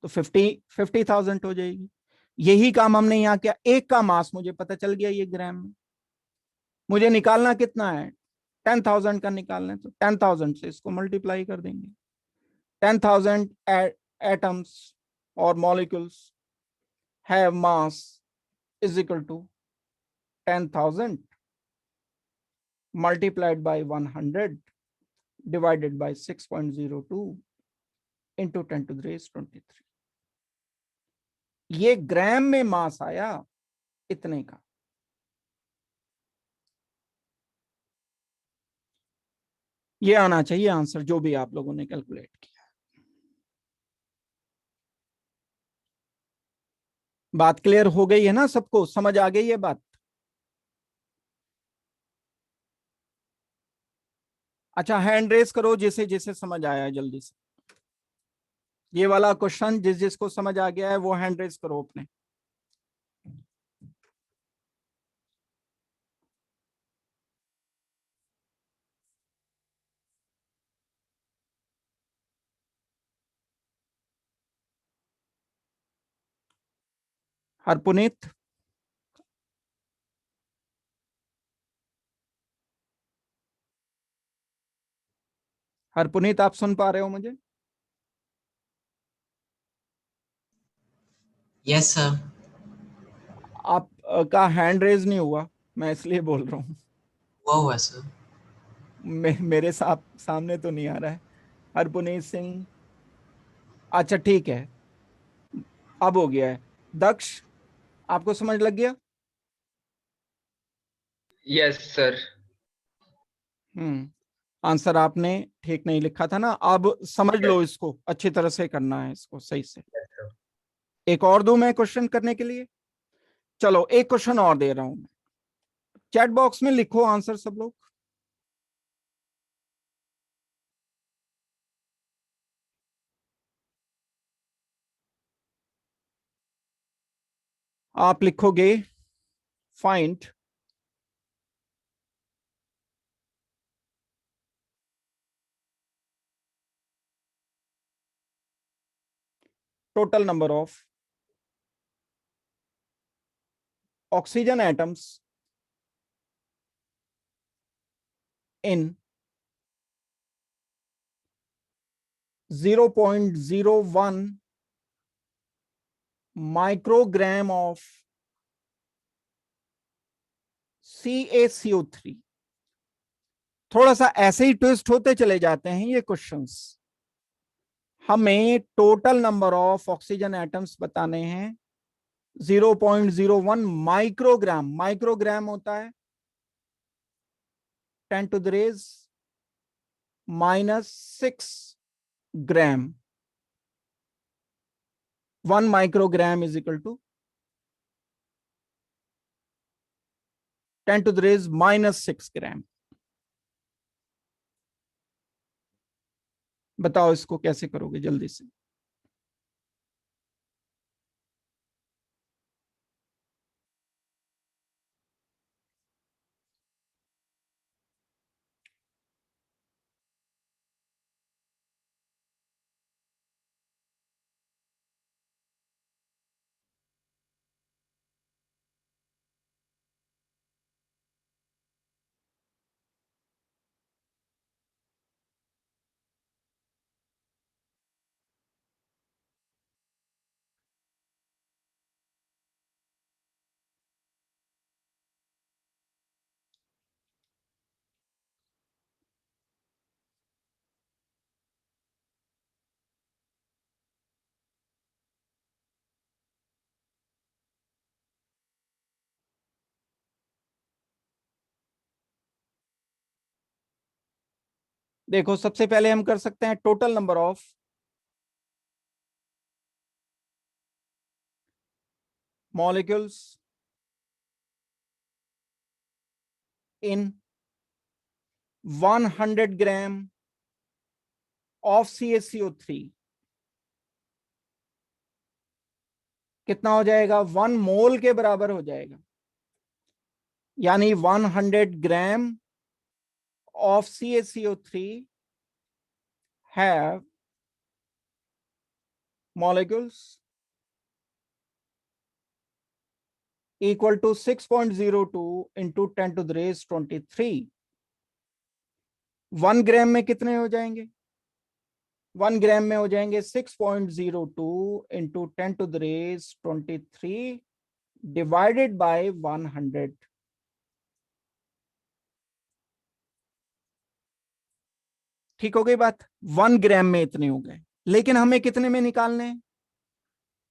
तो 50,000 हो जाएगी। यही काम हमने यहां किया। एक का मास मुझे पता चल गया ये ग्राम में, मुझे निकालना कितना है, 10,000 का निकालना है, तो 10,000 से इसको मल्टीप्लाई कर देंगे। 10,000 एटम्स और molecules have mass is equal to 10,000 multiplied by 100 divided by 6.02 into 10 to the raise 23। ये ग्राम में मास आया इतने का। ये आना चाहिए आंसर जो भी आप लोगों ने कैलकुलेट किया। बात क्लियर हो गई है ना, सबको समझ आ गई है बात? अच्छा, हैंड रेस करो जिसे जिसे समझ आया है जल्दी से। ये वाला क्वेश्चन जिस जिसको समझ आ गया है वो हैंड रेस करो अपने। हरपुनीत, हरपुनीत आप सुन पा रहे हो मुझे? Yes sir. आप का हैंड रेज नहीं हुआ, मैं इसलिए बोल रहा हूँ। हुआ हुआ सर। मेरे सामने तो नहीं आ रहा है। हरपुनीत सिंह, अच्छा ठीक है, अब हो गया है। दक्ष, आपको समझ लग गया? Yes sir. आंसर आपने ठीक नहीं लिखा था ना, अब समझ लो इसको, अच्छी तरह से करना है इसको सही से। एक और दूं मैं क्वेश्चन करने के लिए? चलो एक क्वेश्चन और दे रहा हूं मैं, चैट बॉक्स में लिखो आंसर सब लोग। आप लिखोगे find total number of oxygen atoms in 0.01 microgram of CaCO3। थोड़ा सा ऐसे ही ट्विस्ट होते चले जाते हैं ये क्वेश्चंस। हमें total number of oxygen atoms बताने हैं 0.01 माइक्रोग्राम। माइक्रोग्राम होता है 10 to the raise -6 gram. 1 microgram is equal to 10 to the raise -6 gram. बताओ इसको कैसे करोगे जल्दी से। देखो सबसे पहले हम कर सकते हैं total number of molecules in 100 gram of CaCO3। कितना हो जाएगा? 1 मोल के बराबर हो जाएगा, यानी 100 gram of CaCO3 have molecules equal to 6.02 into 10⁻23। 1 gram में कितने हो जाएंगे? 1 ग्राम में हो जाएंगे 6.02 इंटू 10⁻23 डिवाइडेड बाय 100। ठीक हो गई बात? 1 ग्राम में इतने हो गए, लेकिन हमें कितने में निकालने हैं?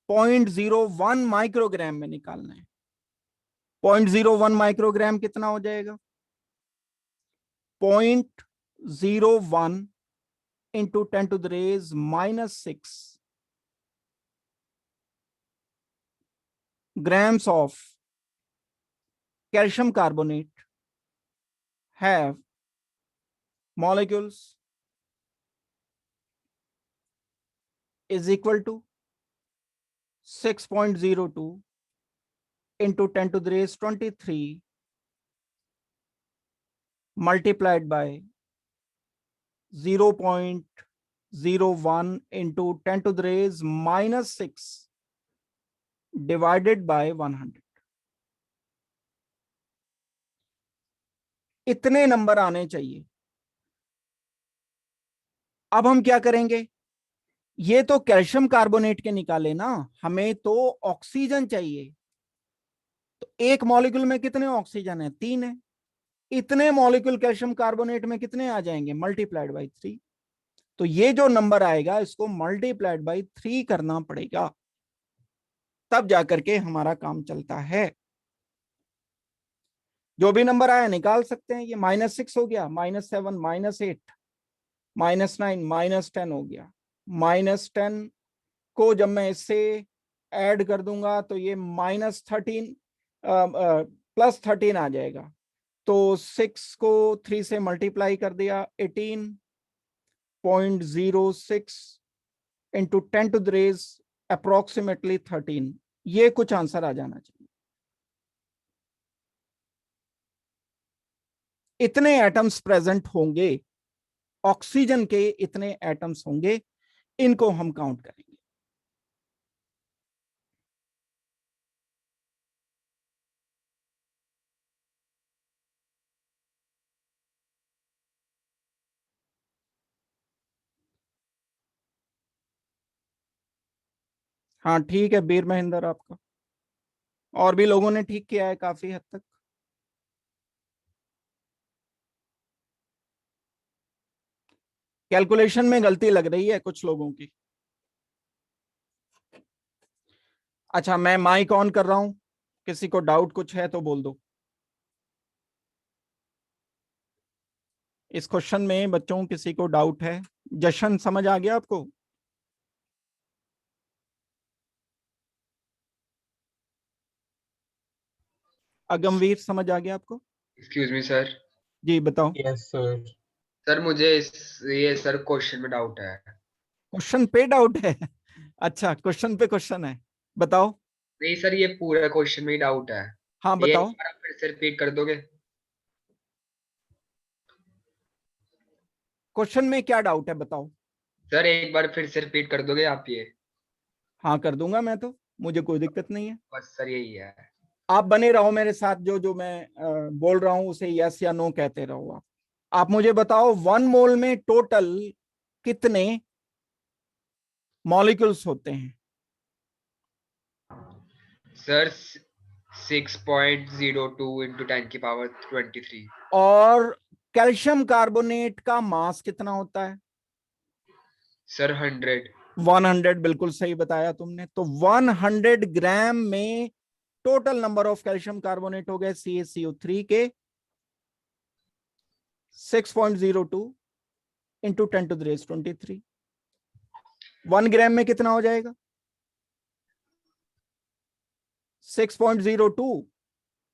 0.01 माइक्रोग्राम में निकालना है। 0.01 माइक्रोग्राम कितना हो जाएगा? 0.01 into 10⁻⁻6 grams of calcium carbonate have molecules is equal to 6.02 into 10⁻23 multiplied by 0.01 into 10⁻⁻6 divided by 100। इतने नंबर आने चाहिए। अब हम क्या करेंगे? ये तो कैल्शियम कार्बोनेट के निकाले ना, हमें तो ऑक्सीजन चाहिए। तो एक मॉलिक्यूल में कितने ऑक्सीजन है? 3 है। इतने मॉलिक्यूल कैल्शियम कार्बोनेट में कितने आ जाएंगे? Multiplied by 3। तो ये जो नंबर आएगा इसको मल्टीप्लाइड बाई 3 करना पड़ेगा, तब जाकर के हमारा काम चलता है। जो भी नंबर आया निकाल सकते हैं। ये -6 हो गया, -7, -8, -9, -10 हो गया। -10 को जब मैं इससे ऐड कर दूंगा तो ये -13 +13 आ जाएगा। तो 6 को 3 से मल्टीप्लाई कर दिया, 18.06 इंटू 10⁻³ अप्रोक्सीमेटली 13। ये कुछ आंसर आ जाना चाहिए। इतने एटम्स प्रेजेंट होंगे, ऑक्सीजन के इतने एटम्स होंगे, इनको हम काउंट करेंगे। हाँ ठीक है बीर महेंद्र, आपका और भी लोगों ने ठीक किया है काफी हद तक। कैलकुलेशन में गलती लग रही है कुछ लोगों की। अच्छा मैं माइक ऑन कर रहा हूं, किसी को डाउट कुछ है तो बोल दो। इस क्वेश्चन में बच्चों किसी को डाउट है? जशन समझ आ गया आपको? अगमवीर समझ आ गया आपको? Excuse me sir. जी बताओ। Yes sir. सर मुझे ये सर क्वेश्चन में डाउट है। क्वेश्चन पे डाउट है? अच्छा क्वेश्चन पे क्वेश्चन है, बताओ। नहीं सर, ये पूरा क्वेश्चन में ही डाउट है। हाँ ये एक बताओ। बार आप फिर से रिपीट कर दोगे? क्वेश्चन में क्या डाउट है बताओ। सर एक बार फिर से रिपीट कर दोगे आप ये? हाँ कर दूंगा मैं तो, मुझे कोई दिक्कत नहीं है। बस सर यही है। आप बने रहो मेरे साथ, जो जो मैं बोल रहा हूं उसे यस या नो कहते रहो आप मुझे बताओ 1 मोल में टोटल कितने मॉलिक्यूल्स होते हैं? Sir 6.02 into 10⁻23। और कैल्शियम कार्बोनेट का मास कितना होता है? सर 100। 100, बिल्कुल सही बताया तुमने। तो 100 ग्राम में total number of calcium carbonate हो गए CaCO3 के 6.02 इंटू 10⁻23। 1 ग्राम में कितना हो जाएगा? 6.02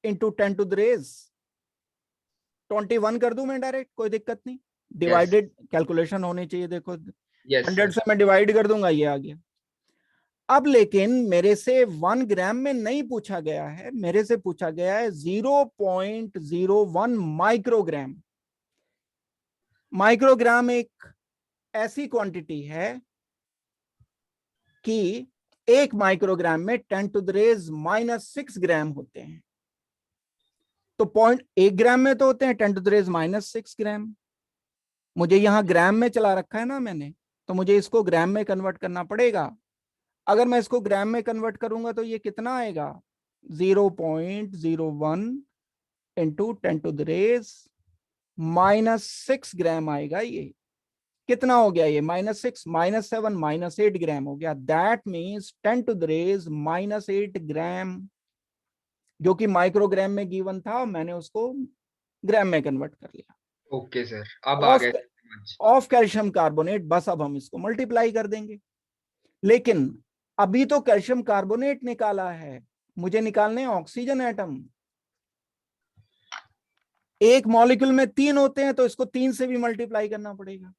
इंटू 10⁻21 कर दूं मैं डायरेक्ट, कोई दिक्कत नहीं। डिवाइडेड कैलकुलेशन होनी चाहिए, देखो 100 से मैं डिवाइड कर दूंगा, ये आ गया। अब लेकिन मेरे से 1 ग्राम में नहीं पूछा गया है, मेरे से पूछा गया है 0.01 माइक्रोग्राम। माइक्रोग्राम एक ऐसी क्वांटिटी है कि 1 माइक्रोग्राम में 10⁻⁻⁻6 ग्राम होते हैं। तो 0.1 ग्राम में तो होते हैं 10⁻⁻6 ग्राम। मुझे यहां ग्राम में चला रखा है ना मैंने, तो मुझे इसको ग्राम में कन्वर्ट करना पड़ेगा। अगर मैं इसको ग्राम में कन्वर्ट करूंगा तो ये कितना आएगा, 0.01 इंटू 10⁻⁻6 ग्राम आएगा। ये कितना हो गया, ये -6 -7 -8 ग्राम हो गया। दैट मीन्स 10⁻⁻8 ग्राम, जो कि माइक्रोग्राम में गिवन था, मैंने उसको ग्राम में कन्वर्ट कर लिया। ओके सर, अब आ ऑफ गए। ऑफ कैल्शियम कार्बोनेट, बस अब हम इसको मल्टीप्लाई कर देंगे। लेकिन अभी तो कैल्शियम कार्बोनेट निकाला है, मुझे निकालने हैं ऑक्सीजन एटम। एक मॉलिक्यूल में 3 होते हैं तो इसको 3 से भी मल्टीप्लाई करना पड़ेगा।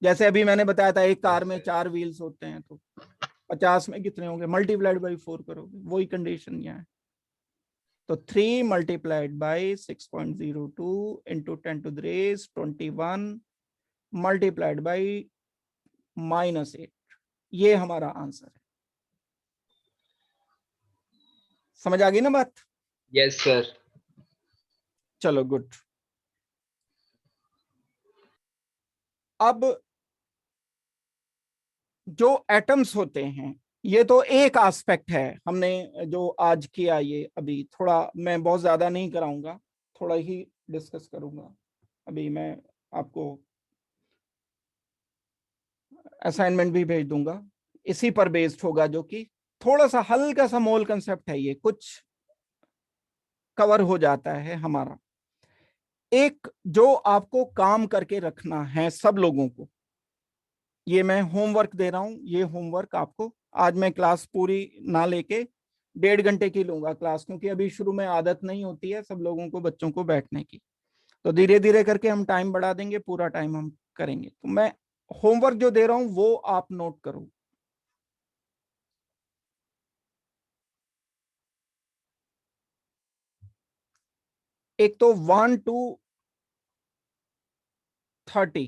जैसे अभी मैंने बताया था एक कार में 4 व्हील्स होते हैं, तो 50 में कितने होंगे, मल्टीप्लाइड बाई 4 करोगे, वही कंडीशन यहाँ है। तो 3 multiplied by 6.02 into 10⁻21 multiplied by -8, ये हमारा आंसर है। समझ आ गई ना बात? Yes sir. चलो गुड। अब जो एटम्स होते हैं, ये तो एक एस्पेक्ट है हमने जो आज किया। ये अभी थोड़ा मैं बहुत ज्यादा नहीं कराऊंगा, थोड़ा ही डिस्कस करूंगा। अभी मैं आपको असाइनमेंट भी भेज दूंगा, इसी पर बेस्ड होगा, जो कि थोड़ा सा हल्का सा मोल कंसेप्ट है, ये कुछ कवर हो जाता है हमारा। एक जो आपको काम करके रखना है सब लोगों को, ये मैं होमवर्क दे रहा हूं। ये होमवर्क आपको आज, मैं क्लास पूरी ना लेके 1.5 घंटे की लूंगा क्लास, क्योंकि अभी शुरू में आदत नहीं होती है सब लोगों को, बच्चों को बैठने की। तो धीरे धीरे करके हम टाइम बढ़ा देंगे, पूरा टाइम हम करेंगे। तो मैं होमवर्क जो दे रहा हूं वो आप नोट करो। एक तो 1 to 30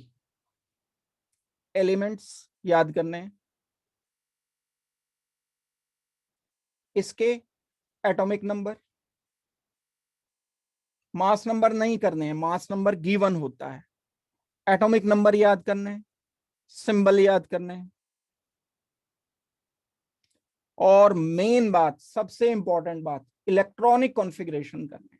एलिमेंट्स याद करने हैं, इसके एटॉमिक नंबर, मास नंबर नहीं करने हैं, मास नंबर गिवन होता है। एटॉमिक नंबर याद करने हैं, सिंबल याद करने हैं, और मेन बात, सबसे इंपॉर्टेंट बात, इलेक्ट्रॉनिक कॉन्फ़िगरेशन करने हैं।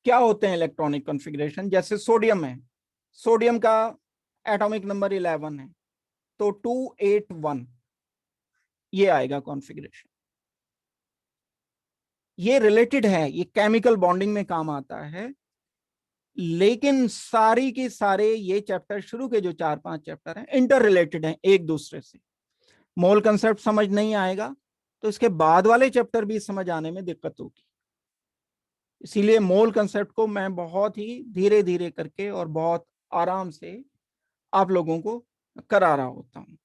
क्या होते हैं इलेक्ट्रॉनिक कॉन्फ़िगरेशन? जैसे सोडियम है, सोडियम का एटॉमिक नंबर 11 है, तो 281 ये आएगा कॉन्फ़िगरेशन। ये रिलेटेड है, ये केमिकल बॉन्डिंग में काम आता है। लेकिन सारी की सारे ये चैप्टर, शुरू के जो 4-5 चैप्टर हैं, इंटर रिलेटेड हैं एक दूसरे से। मोल कंसेप्ट समझ नहीं आएगा तो इसके बाद वाले चैप्टर भी समझ आने में दिक्कत होगी। इसीलिए मोल कंसेप्ट को मैं बहुत ही धीरे धीरे करके और बहुत आराम से आप लोगों को करा रहा होता हूं।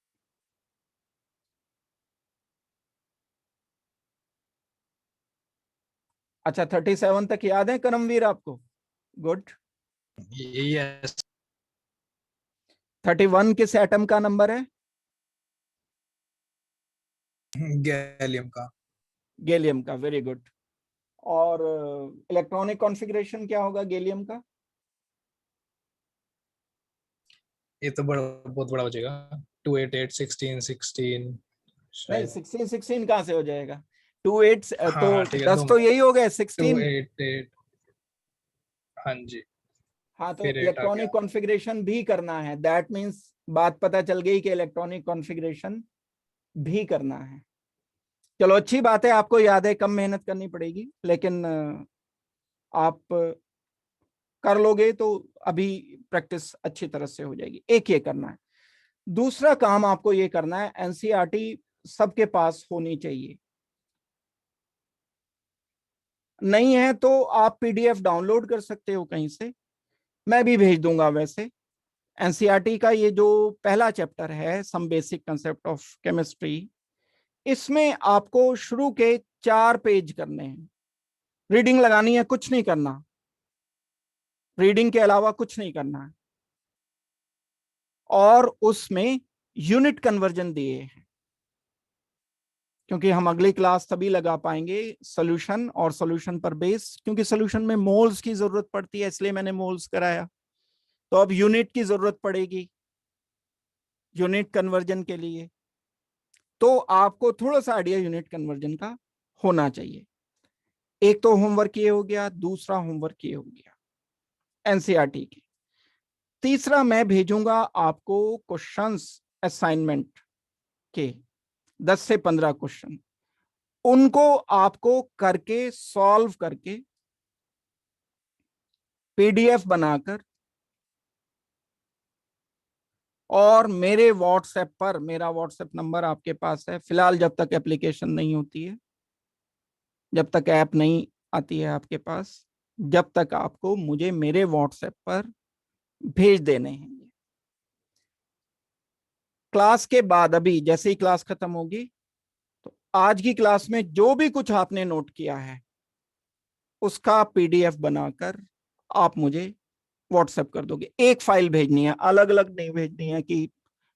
अच्छा, 37 तक याद है करमवीर आपको? गुड। यस। 31 किस एटम का नंबर है? गैलियम का। गैलियम का, वेरी गुड। और इलेक्ट्रॉनिक कॉन्फ़िगरेशन क्या होगा गैलियम का? ये तो बहुत बड़ा हो जाएगा, 288 16 16 नहीं, शायद। 16 कहां से हो जाएगा? 28 हाँ तो हाँ ठीक है, 10 तो यही हो गए, 16। 288। हाँ जी। हाँ, तो फिर 8 आ इलेक्ट्रॉनिक गया। कॉन्फ़िगरेशन भी करना है। दैट मीन्स बात पता चल गई कि इलेक्ट्रॉनिक कॉन्फ़िगरेशन भी करना है। चलो अच्छी बात है, आपको याद है, कम मेहनत करनी पड़ेगी, लेकिन आप कर लोगे तो अभी प्रैक्टिस अच्छी तरह से हो जाएगी। एक ये करना है। दूसरा काम आपको ये करना है, एनसीईआरटी सबके पास होनी चाहिए। नहीं है तो आप पीडीएफ डाउनलोड कर सकते हो कहीं से, मैं भी भेज दूंगा। वैसे एनसीईआरटी का ये जो पहला चैप्टर है, some basic concept of chemistry, इसमें आपको शुरू के 4 पेज करने हैं, रीडिंग लगानी है, कुछ नहीं करना। रीडिंग के अलावा कुछ नहीं करना है। और उसमें यूनिट कन्वर्जन दिए हैं, क्योंकि हम अगली क्लास तभी लगा पाएंगे सॉल्यूशन और सॉल्यूशन पर बेस, क्योंकि सॉल्यूशन में मोल्स की जरूरत पड़ती है, इसलिए मैंने मोल्स कराया। तो अब यूनिट की जरूरत पड़ेगी यूनिट कन्वर्जन के लिए, तो आपको थोड़ा सा आइडिया यूनिट कन्वर्जन का होना चाहिए। एक तो होमवर्क ये हो गया, दूसरा होमवर्क ये हो गया एनसीईआरटी की। तीसरा मैं भेजूंगा आपको क्वेश्चंस असाइनमेंट के 10 से 15 क्वेश्चन, उनको आपको करके सॉल्व करके पीडीएफ बनाकर और मेरे व्हाट्सएप पर, मेरा व्हाट्सएप नंबर आपके पास है फिलहाल, जब तक एप्लीकेशन नहीं होती है, जब तक ऐप नहीं आती है आपके पास, जब तक आपको मुझे मेरे व्हाट्सएप पर भेज देने हैं। क्लास के बाद, अभी जैसे ही क्लास खत्म होगी, तो आज की क्लास में जो भी कुछ आपने नोट किया है उसका पीडीएफ बनाकर आप मुझे व्हाट्सएप कर दोगे। एक फाइल भेजनी है, अलग अलग नहीं भेजनी है कि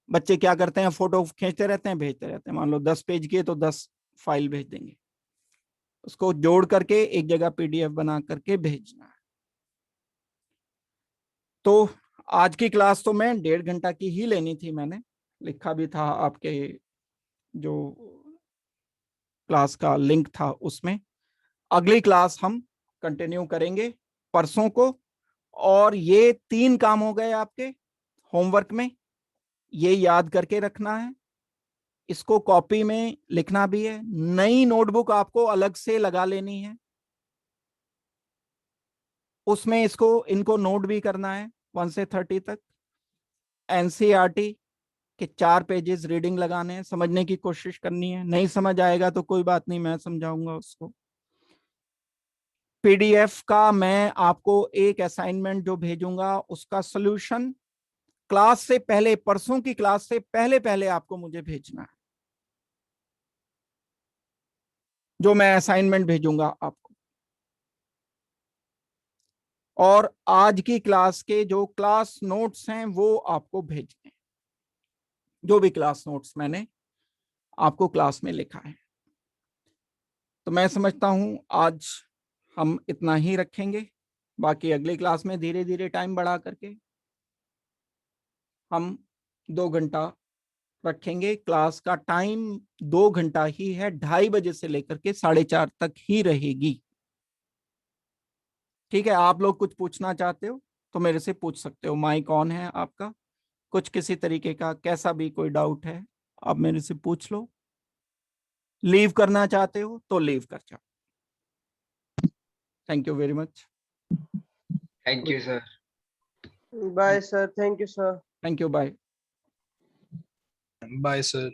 बच्चे क्या करते हैं, फोटो खींचते रहते हैं, भेजते रहते हैं। मान लो 10 पेज की है तो 10 फाइल भेज देंगे, उसको जोड़ करके एक जगह पीडीएफ बना करके भेजना है। तो आज की क्लास तो मैं 1.5 घंटा की ही लेनी थी, मैंने लिखा भी था आपके जो क्लास का लिंक था उसमें। अगली क्लास हम कंटिन्यू करेंगे परसों को। और ये 3 काम हो गए आपके होमवर्क में, ये याद करके रखना है, इसको कॉपी में लिखना भी है। नई नोटबुक आपको अलग से लगा लेनी है, उसमें इनको नोट भी करना है 1 से 30 तक। एनसीईआरटी के 4 पेजेस रीडिंग लगाने हैं, समझने की कोशिश करनी है। नहीं समझ आएगा तो कोई बात नहीं, मैं समझाऊंगा उसको। पीडीएफ का मैं आपको एक असाइनमेंट जो भेजूंगा उसका सॉल्यूशन क्लास से पहले, परसों की क्लास से पहले पहले आपको मुझे भेजना है, जो मैं असाइनमेंट भेजूंगा आपको। और आज की क्लास के जो क्लास नोट्स हैं वो आपको भेजने हैं, जो भी क्लास नोट्स मैंने आपको क्लास में लिखा है। तो मैं समझता हूं आज हम इतना ही रखेंगे, बाकी अगली क्लास में धीरे धीरे टाइम बढ़ा करके हम 2 घंटा रखेंगे। क्लास का टाइम 2 घंटा ही है, 2:30 बजे से लेकर के 4:30 तक ही रहेगी। ठीक है, आप लोग कुछ पूछना चाहते हो तो मेरे से पूछ सकते हो, माइक ऑन है आपका। कुछ किसी तरीके का कैसा भी कोई डाउट है आप मेरे से पूछ लो। लीव करना चाहते हो तो लीव कर जाओ। Thank you very much. Thank you, sir. Bye, sir. Thank you, sir. Thank you, bye. Bye, sir.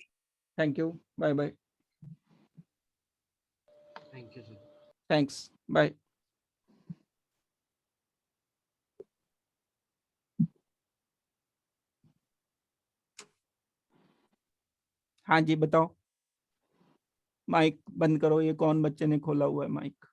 Thank you, bye bye. Thank you, sir. Thanks, bye. हाँ जी बताओ। माइक बंद करो, ये कौन बच्चे ने खोला हुआ है माइक?